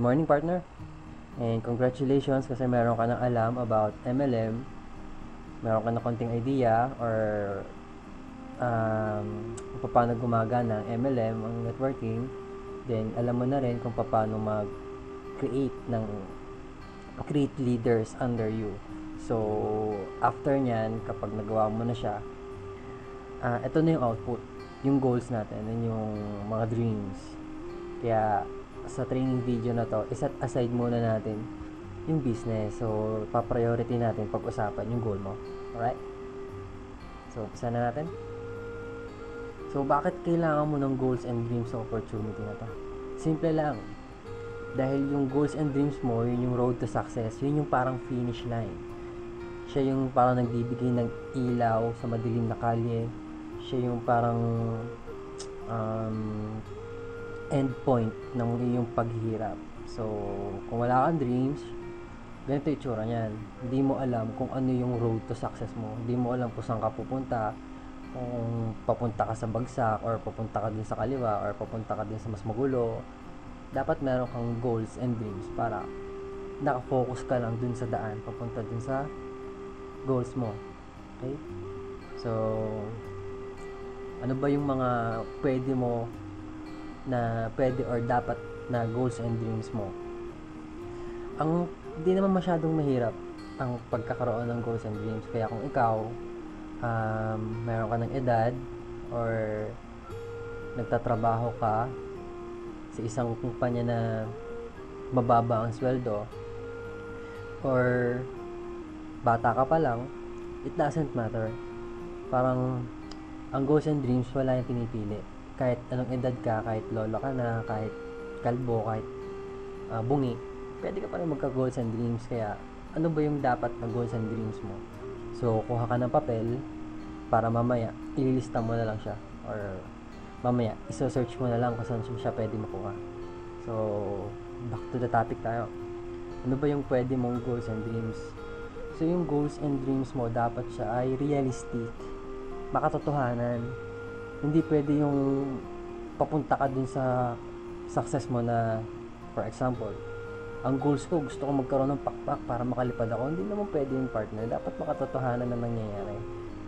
morning, partner. And congratulations kasi meron ka ng alam about MLM. Meron ka na konting idea or kung paano gumagana ang MLM, ang networking. Then, alam mo na rin kung paano create leaders under you. So, after nyan, kapag nagawa mo na siya, ito na yung output, yung goals natin, and yung mga dreams. Kaya, sa training video na to, iset aside muna natin yung business. So, pa-priority natin pag-usapan yung goal mo. Alright? So, umpisa na natin. So, bakit kailangan mo ng goals and dreams sa opportunity na to? Simple lang. Dahil yung goals and dreams mo, yun yung road to success. Yun yung parang finish line. Siya yung parang nagbibigay ng ilaw sa madilim na kalye. Siya yung parang end point ng iyong paghihirap. So, kung wala kang dreams, ganito yung itsura niyan. Hindi mo alam kung ano yung road to success mo. Hindi mo alam kung saan ka pupunta. Kung papunta ka sa bagsak, or papunta ka din sa kaliwa, or papunta ka din sa mas magulo. Dapat meron kang goals and dreams para nakafocus ka lang dun sa daan, papunta dun sa goals mo. Okay? So, ano ba yung mga pwede or dapat na goals and dreams mo? Hindi naman masyadong mahirap ang pagkakaroon ng goals and dreams. Kaya kung ikaw, meron ka ng edad, or nagtatrabaho ka sa isang kumpanya na mababa ang sweldo, or bata ka pa lang, it doesn't matter. Parang ang goals and dreams, wala yung pinipili. Kahit anong edad ka, kahit lolo ka na, kahit kalbo, kahit bungi, pwede ka pa rin magka-goals and dreams. Kaya ano ba yung dapat na goals and dreams mo? So, kuha ka ng papel para mamaya ililista mo na lang siya, or mamaya iso-search mo na lang kung saan siya pwede makuha. So, back to the topic tayo. Ano ba yung pwede mong goals and dreams? So, yung goals and dreams mo, dapat siya ay realistic, makatotohanan. Hindi pwede yung papunta ka dun sa success mo na, for example, ang goals ko, gusto ko magkaroon ng pakpak para makalipad ako. Hindi naman pwede yung partner. Dapat makatotohanan na nangyayari.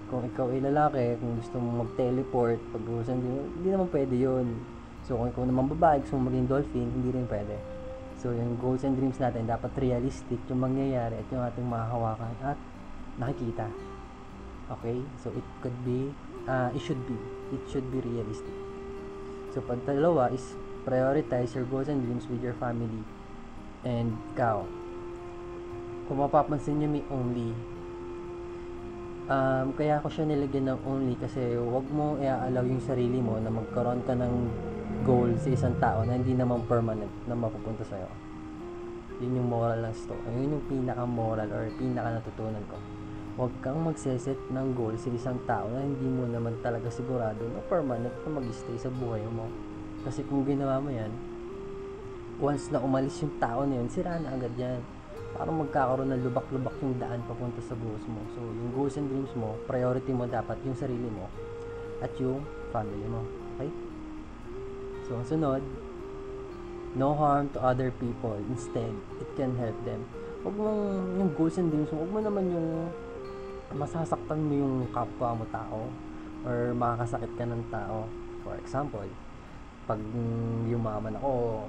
Kung ikaw ay lalaki, kung gusto mo mag-teleport, hindi naman pwede yun. So, kung ikaw naman babae, gusto mo maging dolphin, hindi rin pwede. So, yung goals and dreams natin, dapat realistic yung mangyayari at yung ating mahahawakan at nakikita. Okay? So, it should be realistic. So, pagdalawa is prioritize your goals and dreams with your family and ikaw. Kung mapapansin nyo, may only. Kaya ako siya nilagyan ng only kasi wag mo i-allow yung sarili mo na magkaroon ka ng goal sa isang tao na hindi naman permanent na mapupunta sa'yo. Yun yung moral ng story. Yun yung pinaka-moral or pinaka-natutunan ko. Huwag kang magseset ng goal sa isang tao na hindi mo naman talaga sigurado na permanent na mag-stay sa buhay mo. Kasi kung ginawa mo yan, once na umalis yung tao na yun, sira na agad yan. Parang magkakaroon ng lubak-lubak yung daan papunta sa goals mo. So, yung goals and dreams mo, priority mo dapat yung sarili mo at yung family mo. Okay? So, ang sunod, no harm to other people. Instead, it can help them. Huwag mong yung goals and dreams mo, huwag mo naman yung masasaktan mo yung kapwa mo tao or makakasakit ka ng tao. For example, pag yumaman ako,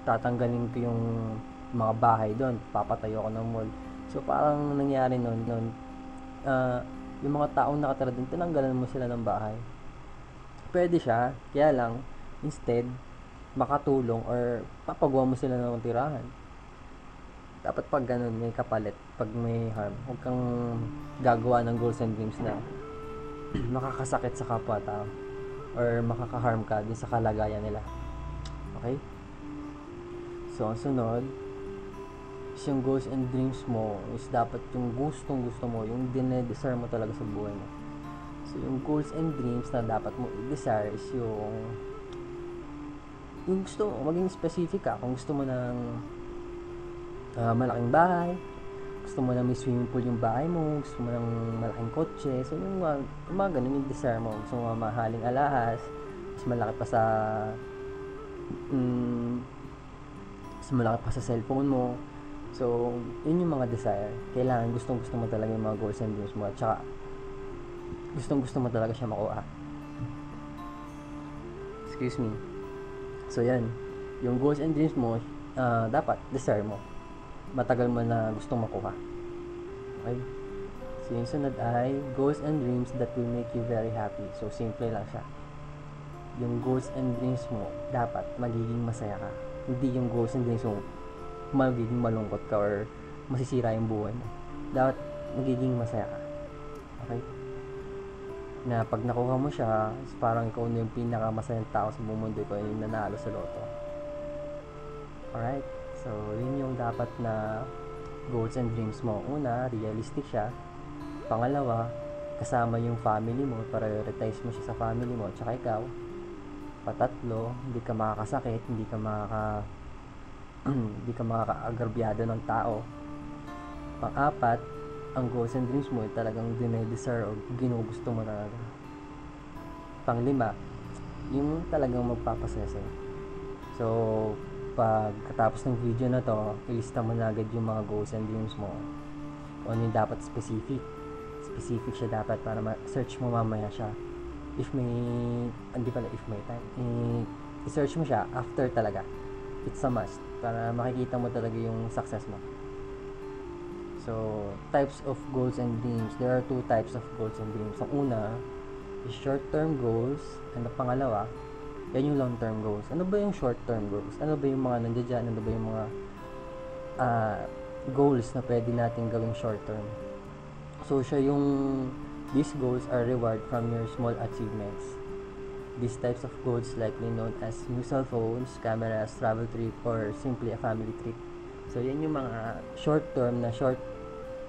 tatanggalin ko yung mga bahay doon, papatayo ako ng mall. So, parang nangyari noon, yung mga taong nakatira doon, tinanggalan mo sila ng bahay. Pwede siya, kaya lang, instead, makatulong or papagawa mo sila ng tirahan. Dapat pag ganun, may kapalit, pag may harm, huwag kang gagawa ng goals and dreams na makakasakit sa kapwa tao or makaka-harm ka din sa kalagayan nila. Okay? So, ang sunod, yung goals and dreams mo is dapat yung gustong-gusto mo, yung dinedesire mo talaga sa buhay mo. So, yung goals and dreams na dapat mo i-desire is yung gusto mo, maging specific ka. Kung gusto mo ng malaking bahay, gusto mo na may swimming pool yung bahay mo, gusto mo ng malaking kotse, so yung mga ganun yung desire mo. Gusto mo mahaling alahas, mas malaki pa sa malaki pa sa cellphone mo. So, yun yung mga desire. Kailangan, gustong-gusto mo talaga yung mga goals and dreams mo. At saka, gustong-gusto mo talaga siya makuha. Excuse me. So, yan. Yung goals and dreams mo, dapat, desire mo. Matagal mo na gustong makuha. Okay? So, yung sunod ay, goals and dreams that will make you very happy. So, simple lang siya. Yung goals and dreams mo, dapat magiging masaya ka. Hindi yung goals and dreams mo, magiging malungkot ka or masisira yung buhay mo. Dapat magiging masaya ka. Okay? Na pag nakuha mo siya, parang ikaw na yung pinakamasayang tao sa buong mundo, ikaw yung nanalo sa loto. Alright? So, yun yung dapat na goals and dreams mo. Una, realistic siya. Pangalawa, kasama yung family mo, prioritize mo siya sa family mo, tsaka ikaw. Patatlo, hindi ka makakasakit, hindi ka makaka-agrabyado ng tao. Pang-apat, ang goals and dreams mo talagang dinedesire o ginugusto mo talaga. Pang-lima, yung talagang magpapasaya sa'yo. So, pagkatapos ng video na to, ilista mo na agad yung mga goals and dreams mo. Kung ano yung dapat specific siya dapat para search mo mamaya siya. If may time, i-search mo siya after talaga. It's a must para makikita mo talaga yung success mo. So, types of goals and dreams. There are two types of goals and dreams. Ang una is short-term goals, and ang pangalawa, yan yung long-term goals. Ano ba yung short-term goals? Ano ba yung mga nandiyan dyan? Ano ba yung mga goals na pwede natin gawing short-term? So, these goals are reward from your small achievements. These types of goals likely known as new cell phones, cameras, travel trip, or simply a family trip. So, yan yung mga short term na short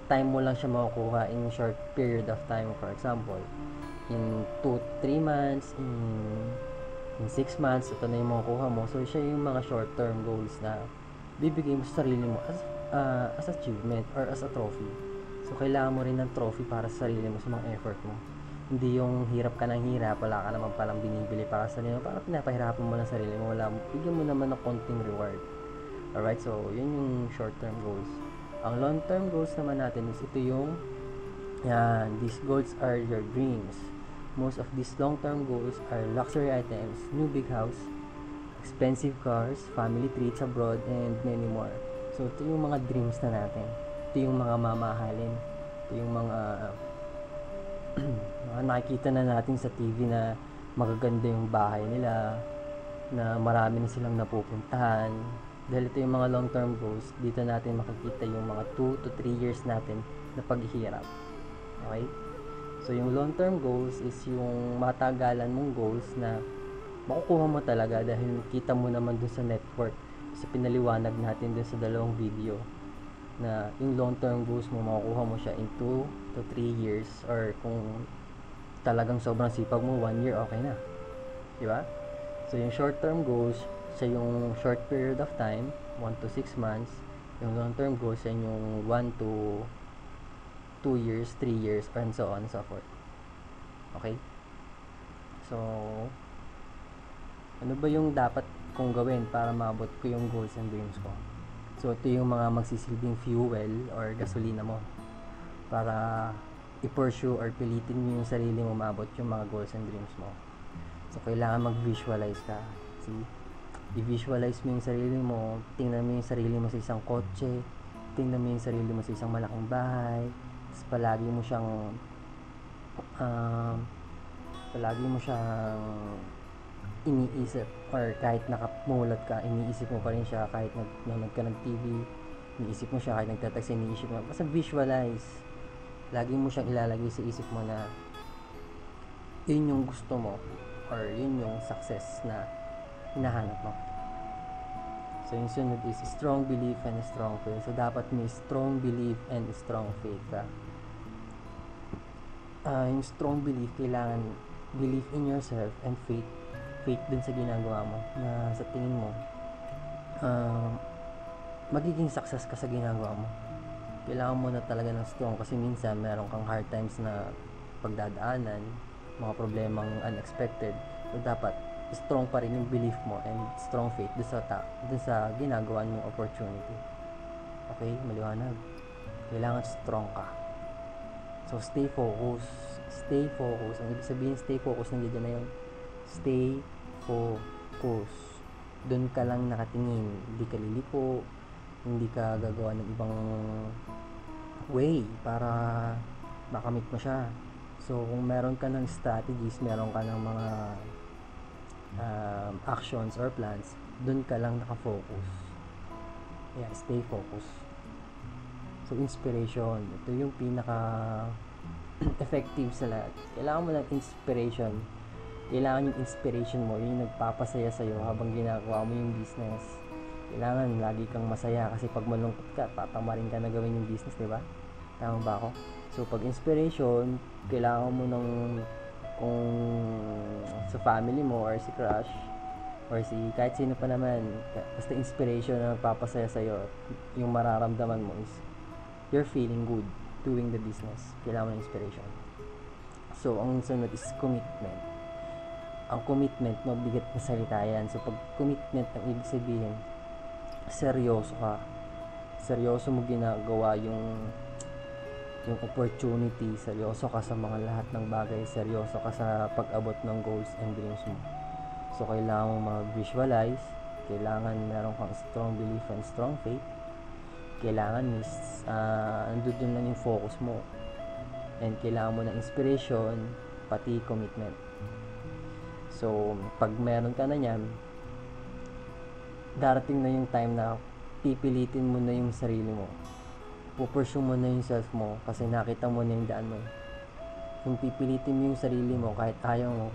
time mo lang siya makukuha in short period of time. For example, in 2-3 months, in 6 months, ito na yung makukuha mo. So, siya yung mga short term goals na bibigay mo sa sarili mo as achievement or as a trophy. So, kailangan mo rin ng trophy para sa sarili mo sa mga effort mo. Hindi yung hirap ka ng hirap, wala ka naman palang binibili para sa sarili mo, para pinapahirapan mo lang sarili mo, bigyan mo naman ng konting reward. Alright, so yun yung short-term goals. Ang long-term goals naman natin is ito yung, these goals are your dreams. Most of these long-term goals are luxury items, new big house, expensive cars, family treats abroad, and many more. So, ito yung mga dreams na natin. Ito yung mga mamahalin. Ito yung mga nakikita na natin sa TV na magaganda yung bahay nila, na marami na silang napupuntahan. Dahil ito yung mga long-term goals, dito natin makikita yung mga 2 to 3 years natin na paghihirap. Okay? So, yung long-term goals is yung matagalan mong goals na makukuha mo talaga dahil kita mo naman dun sa network. Kasi pinaliwanag natin dun sa dalawang video na yung long-term goals mo, makukuha mo siya in 2 to 3 years, or kung talagang sobrang sipag mo, 1 year, okay na. Diba? So, yung short-term goals, siya yung short period of time, 1 to 6 months. Yung long-term goals, siya yung 1 to 2 years, 3 years, and so on and so forth. Okay? So, ano ba yung dapat kong gawin para maabot ko yung goals and dreams ko? So, ito yung mga magsisilbing fuel or gasolina mo para i-pursue or pilitin mo yung sarili mo maabot yung mga goals and dreams mo. So, kailangan mag-visualize ka. See? I-visualize mo yung sarili mo, tingnan mo yung sarili mo sa isang kotse, tingnan mo yung sarili mo sa isang malaking bahay, tapos palagi mo siyang iniisip, or kahit nakapumulat ka, iniisip mo pa rin siya kahit nanonood ka ng TV, iniisip mo siya kahit nagtatext, iniisip mo. Basta visualize. Lagi mo siyang ilalagay sa isip mo na yun yung gusto mo or yun yung success na hinahanap mo. So, yung sunod is strong belief and strong faith. So, dapat may strong belief and strong faith ka. Yung strong belief, kailangan believe in yourself, and faith dun sa ginagawa mo, na sa tingin mo magiging success ka sa ginagawa mo. Kailangan mo na talaga ng strong, kasi minsan meron kang hard times na pagdadaanan, mga problemang unexpected. So, dapat strong pa rin yung belief mo and strong faith dun sa ginagawa mong opportunity. Okay, maliwanag. Kailangan strong ka. So, stay focused. Stay focused. Ang ibig sabihin, stay focused, nandiyan na yun. Stay focused. Doon ka lang nakatingin. Hindi ka liliko. Hindi ka gagawa ng ibang way para makamit mo siya. So, kung meron ka ng strategies, meron ka ng mga actions or plans, doon ka lang nakafocus. Yeah, stay focused. So, inspiration. Ito yung pinaka effective sa lahat. Kailangan mo ng inspiration. Kailangan yung inspiration mo, yun yung nagpapasaya sa'yo habang ginagawa mo yung business. Kailangan lagi kang masaya kasi pag malungkot ka, tatamarin ka na gawin yung business, di ba? Tama ba ako? So, pag inspiration, kailangan mo ng kung sa family mo or si crush or si kahit sino pa naman, basta inspiration na nagpapasaya sa'yo, yung mararamdaman mo is you're feeling good doing the business. Kailangan mo ng inspiration. So, ang sunod is commitment. Ang commitment, mabigat na salita yan. So, pag commitment, ang ibig sabihin, seryoso ka. Seryoso mo ginagawa yung opportunity. Seryoso ka sa mga lahat ng bagay. Seryoso ka sa pag-abot ng goals and dreams mo. So, kailangan mo mag-visualize. Kailangan meron kang strong belief and strong faith. Kailangan andun lang yung focus mo. And kailangan mo ng inspiration, pati commitment. So, pag meron ka na yan, darating na yung time na pipilitin mo na yung sarili mo. Pupursue mo na yung self mo kasi nakita mo na yung daan mo. Kung pipilitin mo yung sarili mo kahit ayaw mo,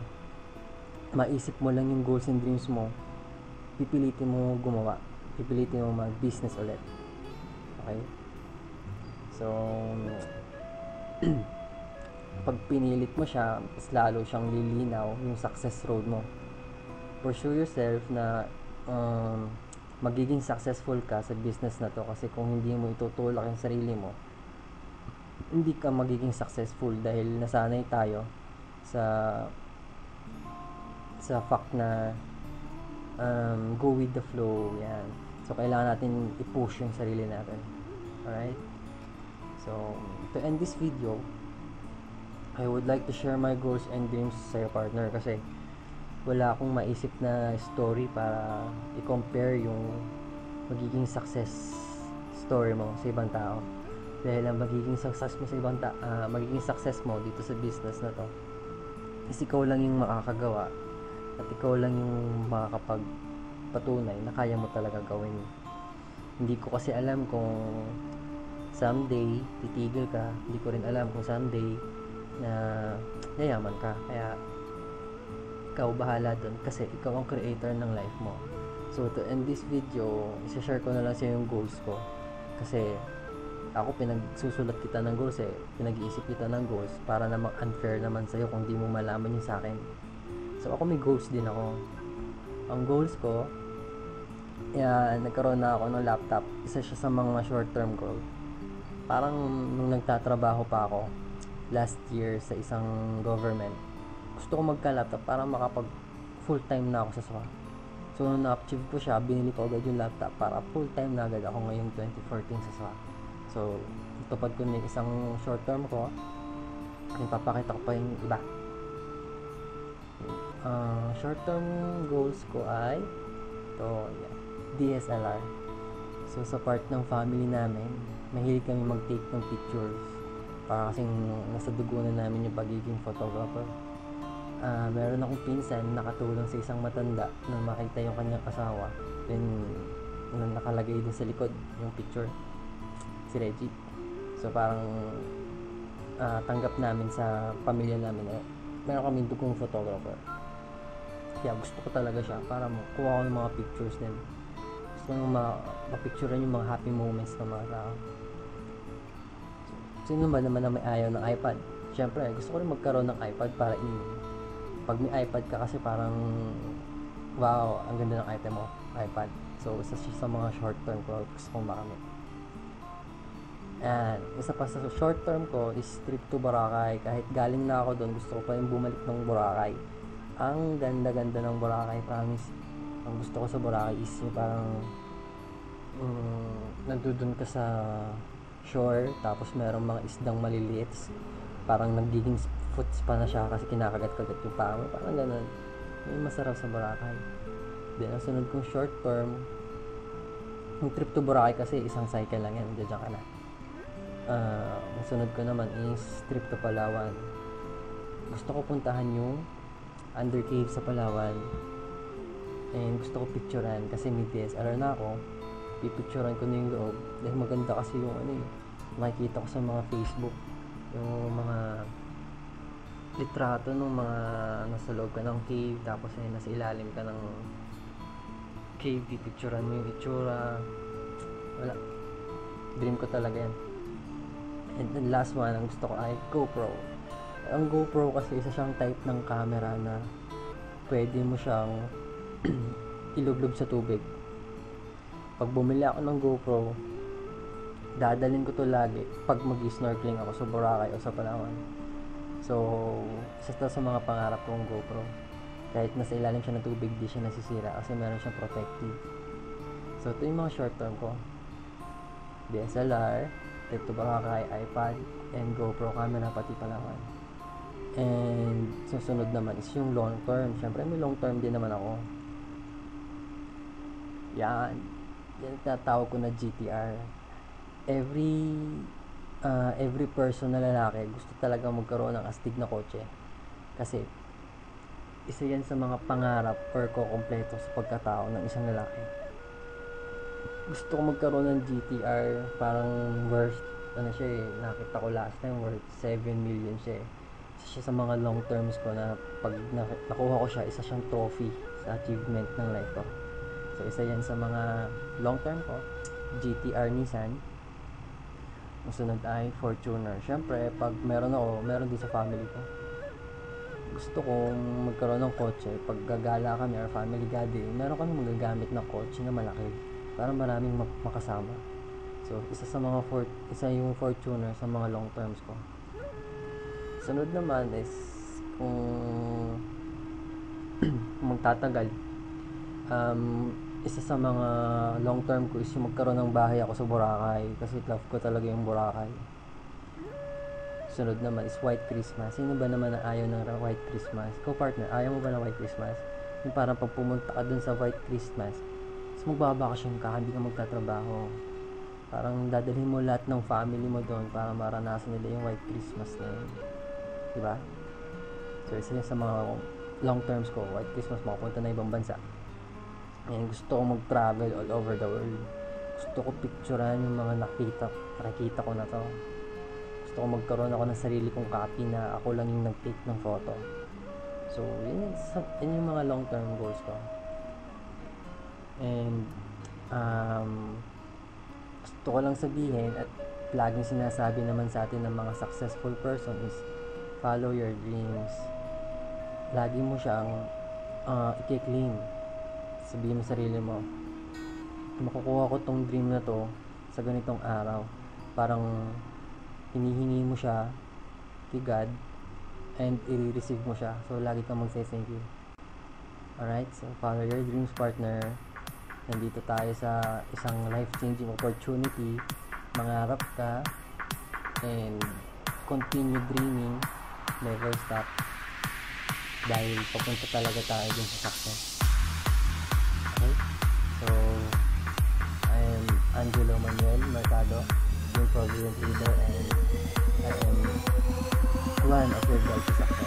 maisip mo lang yung goals and dreams mo, pipilitin mo gumawa. Pipilitin mo mag-business ulit. Okay? So, pag pinilit mo siya, mas lalo siyang lilinaw yung success road mo. Pursue yourself na magiging successful ka sa business na to kasi kung hindi mo itutulak yung sarili mo, hindi ka magiging successful dahil nasanay tayo sa fact na go with the flow. Yan. So, kailangan natin i-push yung sarili natin. Alright? So, to end this video, I would like to share my goals and dreams sa iyo, partner, kasi wala akong maisip na story para i-compare yung magiging success story mo sa ibang tao. Dahil ang magiging success mo sa magiging success mo dito sa business na to is ikaw lang yung makakagawa at ikaw lang yung makakapagpatunay na kaya mo talaga gawin. Hindi ko kasi alam kung someday titigil ka, hindi ko rin alam kung someday na yayaman ka. Kaya ikaw bahala dun kasi ikaw ang creator ng life mo. So, to end this video, isa-share ko na lang sa yung goals ko. Kasi ako pinagsusulat kita ng goals pinag-iisip kita ng goals para namang unfair naman sa'yo kung di mo malaman yung sa akin. So, ako may goals din ako. Ang goals ko, nagkaroon na ako ng laptop. Isa siya sa mga short-term goal. Parang nung nagtatrabaho pa ako last year sa isang government, gusto ko magka-laptop para makapag full-time na ako sa SWA. So, nung na-achieve ko siya, binili ko agad yung laptop para full-time na agad ako ngayong 2014 sa SWA. So, tupad ko na isang short-term ko. Ipapakita ko pa yung iba. Short-term goals ko ay DSLR. So, sa part ng family namin, mahilig kami mag-take ng pictures. Para kasing nasa dugo na namin yung pagiging photographer. Meron akong pinsan nakatulong sa isang matanda na makita yung kanyang asawa. Then, nakalagay din sa likod yung picture. Si Reggie. So, parang tanggap namin sa pamilya namin na meron kami dugong photographer. Kaya gusto ko talaga siya para kuha ko ng mga pictures din. Gusto ko mapicturean yung mga happy moments ng mga tao. Sino ba naman na may ayaw ng iPad? Siyempre, gusto ko rin magkaroon ng iPad para pag may iPad ka kasi parang wow, ang ganda ng item mo, iPad. So, isa siya sa mga short-term ko gusto kong makamit. And isa pa sa short-term ko is trip to Boracay. Kahit galing na ako doon, gusto ko pa rin bumalik ng Boracay. Ang ganda-ganda ng Boracay, promise. Ang gusto ko sa Boracay is yung parang nandudun ka sa shore, tapos merong mga isdang maliliit, parang nagiging foot spa na siya kasi kinakagat-kagat yung paa mo, parang ganun. Yung masarap sa Boracay. Then ang sunod kong short term, yung trip to Boracay kasi isang cycle lang yan, diyan ka na. Ang sunod ko naman is trip to Palawan. Gusto ko puntahan yung Under Cave sa Palawan, and gusto ko picturean kasi may DSLR na ako. Pipicturean ko na yung loob dahil maganda kasi yung makikita ko sa mga Facebook, yung mga litrato ng mga nasa loob ka ng cave, tapos nasa ilalim ka ng cave, pipicturean mo yung itsura. Wala, dream ko talaga yan. And then last one, ang gusto ko ay GoPro. Ang GoPro kasi isa siyang type ng camera na pwede mo siyang ilublob sa tubig. Pag bumili ako ng GoPro, dadalhin ko to lagi pag mag-snorkeling ako sa Boracay o sa Palawan. So, isa sa mga pangarap kong GoPro. Kahit nasa ilalim siya ng tubig, di siya nasisira kasi meron siyang protective. So, ito yung mga short term ko. DSLR, trip to Boracay, iPad, and GoPro camera, pati Palawan. And susunod naman is yung long term. Siyempre may long term din naman ako. Yan tinatawag ko na GTR. Every person na lalaki gusto talaga magkaroon ng astig na kotse. Kasi isa yan sa mga pangarap or kukumpleto sa pagkatao ng isang lalaki. Gusto ko magkaroon ng GTR, parang worth, nakita ko last time, worth 7 million siya. Isa siya sa mga long terms ko na pag nakuha ko siya, isa siyang trophy sa achievement ng life ko. So isa yan sa mga long term ko, GTR Nissan. Ang sunod ay Fortuner. Syempre, pag meron din sa family ko. Gusto kong magkaroon ng kotse, pag gagala kami or family gathering, meron kami magagamit na kotse na malaki para maraming makasama. So isa yung Fortuner sa mga long terms ko. Sunod naman is kung magtatagal, isa sa mga long term ko is yung magkaroon ng bahay ako sa Boracay kasi love ko talaga yung Boracay. Sunod naman is White Christmas. Sino ba naman na ayaw ng White Christmas? Co-partner, ayaw mo ba ng White Christmas? Yung parang pag pumunta ka dun sa White Christmas, tapos magbabakasyon ka, hindi ka magtatrabaho. Parang dadalhin mo lahat ng family mo doon para maranasan nila yung White Christmas na yun. Diba? So, isa yun sa mga long terms ko. White Christmas, makapunta na ibang bansa. And gusto ko mag-travel all over the world. Gusto ko picturean yung mga nakita ko na to. Gusto ko magkaroon ako ng sarili kong copy na ako lang yung nag-take ng photo. So, yun yung mga long term goals ko. And gusto ko lang sabihin at laging sinasabi naman sa atin ng mga successful person is follow your dreams. Lagi mo siyang i-claim. Sabihin mo sarili mo, makukuha ko tong dream na to sa ganitong araw. Parang hinihingi mo siya kay God and i-receive mo siya. So lagi kang mag-say thank you. Alright, so follow your dreams, partner. Nandito tayo sa isang life-changing opportunity. Mangarap ka and continue dreaming. Never stop. Dahil papunta talaga tayo dun sa success. Okay? So, I am Angelo Manuel Mercado, yung Provident Leader, and I am one of your guys' success.